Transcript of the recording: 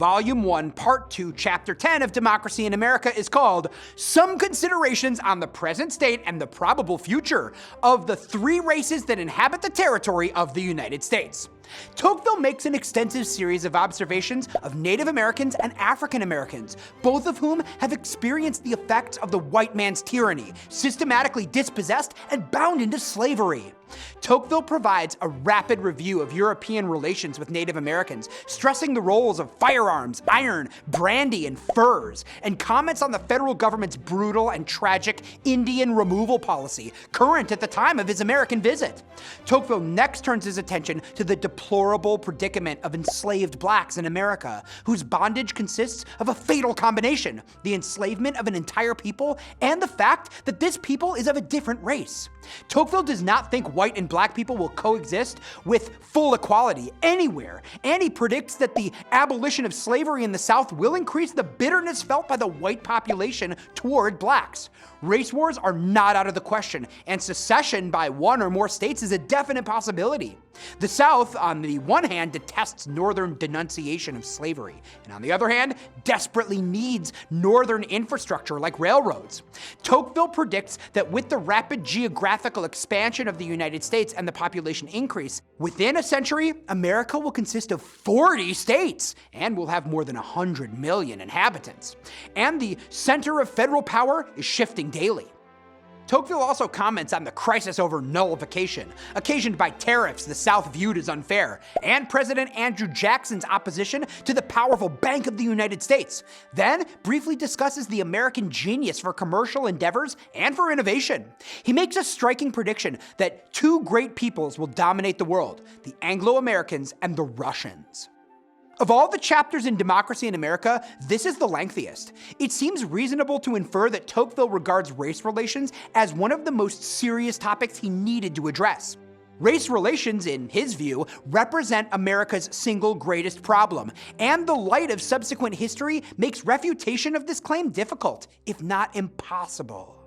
Volume 1, Part 2, Chapter 10 of Democracy in America is called Some Considerations on the Present State and the Probable Future of the Three Races that Inhabit the Territory of the United States. Tocqueville makes an extensive series of observations of Native Americans and African Americans, both of whom have experienced the effects of the white man's tyranny, systematically dispossessed and bound into slavery. Tocqueville provides a rapid review of European relations with Native Americans, stressing the roles of firearms, iron, brandy, and furs, and comments on the federal government's brutal and tragic Indian removal policy, current at the time of his American visit. Tocqueville next turns his attention to the deplorable predicament of enslaved blacks in America, whose bondage consists of a fatal combination: the enslavement of an entire people and the fact that this people is of a different race. Tocqueville does not think white and black people will coexist with full equality anywhere, and he predicts that the abolition of slavery in the South will increase the bitterness felt by the white population toward blacks. Race wars are not out of the question, and secession by one or more states is a definite possibility. The South, on the one hand, detests Northern denunciation of slavery, and on the other hand, desperately needs Northern infrastructure like railroads. Tocqueville predicts that with the rapid geographical expansion of the United States and the population increase, within a century, America will consist of 40 states and will have more than 100 million inhabitants. And the center of federal power is shifting daily. Tocqueville also comments on the crisis over nullification, occasioned by tariffs the South viewed as unfair, and President Andrew Jackson's opposition to the powerful Bank of the United States, then briefly discusses the American genius for commercial endeavors and for innovation. He makes a striking prediction that two great peoples will dominate the world: the Anglo-Americans and the Russians. Of all the chapters in Democracy in America, this is the lengthiest. It seems reasonable to infer that Tocqueville regards race relations as one of the most serious topics he needed to address. Race relations, in his view, represent America's single greatest problem, and the light of subsequent history makes refutation of this claim difficult, if not impossible.